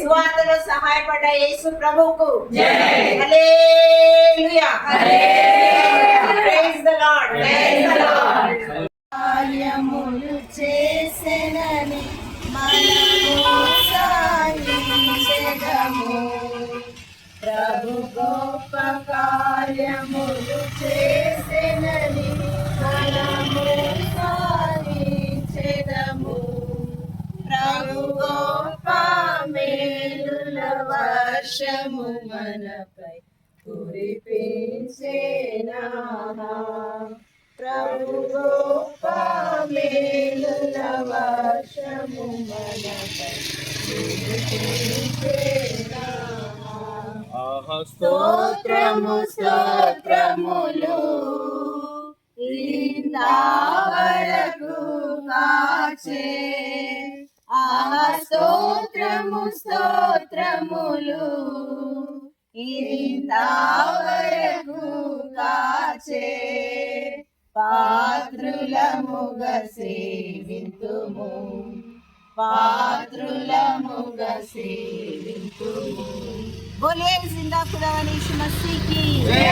స్వార్థలో సహాయపడ్డ యేసు ప్రభువుకు hallelujah, praise the Lord, praise the Lord. కార్యములు చేసెనని మనము సాధించెదము, ప్రభు గొప్ప కార్యములు చేసెనని మనము సాధించెదము, ప్రభు గొప్ప మేలుల వర్షము మనపై కురిపించెనా, ప్రభు గొప్ప మేలుల వర్షము మనపై కురిపించెనా. స్తోత్రము స్తోత్రములు ఇంతవరకు కాచే, స్తోత్రము స్తోత్రములు ఇంతవరకు కాచే, పాత్రులముగా సేవింతుము, పాత్రులముగా సేవింతుము. బోలియే జిందా ఖుదావని యీశు మసీహ్ की जय,